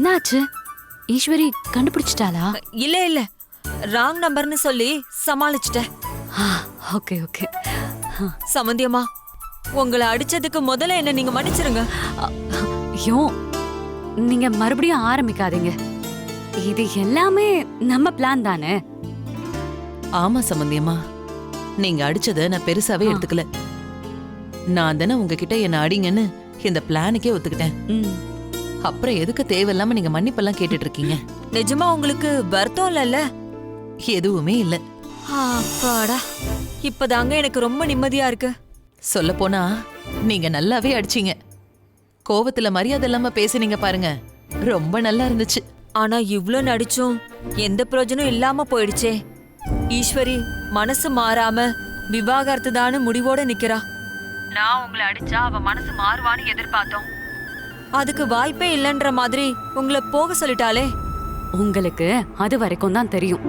என்னாச்சு? ஈஸ்வரி கண்டுபிடிச்சிட்டாளா? இல்ல இல்ல, ராங் நம்பர்னு சொல்லி சமாளிச்சிட்டேன். Okay okay. சமந்தியம்மா, உங்களை அடிச்சதுக்கு முதல்ல என்ன நீங்க மன்னிச்சிருங்க. ஐயோ, நீங்க மறுபடியும் ஆரம்பிக்காதீங்க. இது எல்லாமே நம்ம பிளான் தானே. ஆமா சம்பந்தியம்மா, நீங்க அடிச்சத நான் பெருசாவே எடுத்துக்கல. நான் தானே உங்ககிட்ட என்ன அடிங்கன்னு இந்த பிளானுக்கே ஒத்துக்கிட்டேன். அப்புறம் எதுக்கு தேவையில்லாம நீங்க மன்னிப்பெல்லாம் கேட்டுட்டு இருக்கீங்க? நிஜமா உங்களுக்கு வருத்தம் இல்லல்ல? எதுவுமே இல்ல. அப்பாடா, இப்பதாங்க எனக்கு ரொம்ப நிம்மதியா இருக்கு. சொல்ல போனா நீங்க நல்லாவே அடிச்சீங்க. கோவத்துல மரியாதை இல்லாம பேசுனீங்க பாருங்க, ரொம்ப நல்லா இருந்துச்சு. ஆனா இவ்ளோ நடிச்சும் எந்த பிரயோஜனம் இல்லாம போயிடுச்சே. ஈஸ்வரி மனசு மாறாம விவாகரத்து தான்னு முடிவோட நிக்கிறா. நான் உங்களை அடிச்சா அவ மனசு மாறுவான்னு எதிர்பார்த்தோம். அதுக்கு வாய்ப்பே இல்லைன்ற மாதிரி உங்களை போக சொல்லிட்டாளே. உங்களுக்கு அது வரைக்கும் தான் தெரியும்.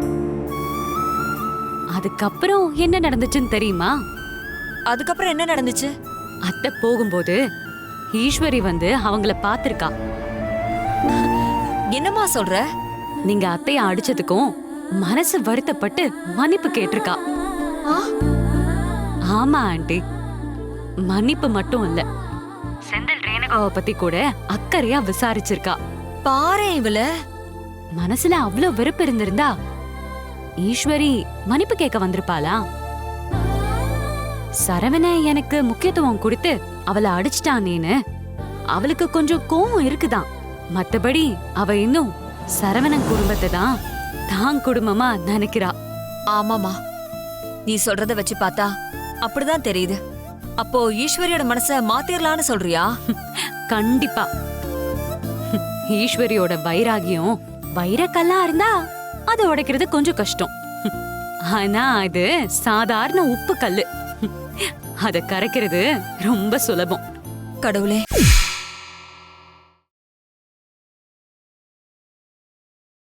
அதுக்கப்புறம் என்ன நடந்துச்சுன்னு தெரியுமா? அதுக்கப்புறம் என்ன நடந்துச்சு? அத்தை போகும்போது ஈஸ்வரி வந்து அவங்கள பாத்திருக்கா. என்னம்மா சொல்ற? நீங்க அத்தைய அடிச்சதுக்கும் மனசு வருத்தப்பட்டு மன்னிப்பு கேட்டிருக்கா. ஆமா ஆண்டி, மன்னிப்பு மட்டும் இல்ல, செந்தில் ரேணுகாவை பத்தி கூட அக்கறையா விசாரிச்சிருக்கா. பாரு, இவள மனசுல அவ்வளவு வெறுப்பு இருந்திருந்தா ஈஸ்வரி மன்னிப்பு கேட்க வந்திருப்பாளா? சரவண எனக்கு முக்கியத்துவம் கொடுத்து அவளை அடிச்சிட்டானேன்னு அவளுக்கு கொஞ்சம் கோவம் இருக்குதான். மத்தபடி அவ இன்னும் சரவணன் குடும்பத்தை தான் குடும்பமா நினைக்கிறா. ஆமாமா, நீ சொல்றத வச்சு பார்த்தா அப்படிதான் தெரியுது. அப்போ ஈஸ்வரியோட மனச மாத்திரலான்னு சொல்றியா? கண்டிப்பா. ஈஸ்வரியோட வைராகியம் வைரக்கல்லா இருந்தா அதை உடைக்கிறது கொஞ்சம் கஷ்டம். ஆனா அது சாதாரண உப்பு கல்லு, அதை கரைக்கிறது ரொம்ப சுலபம். கடவுளே,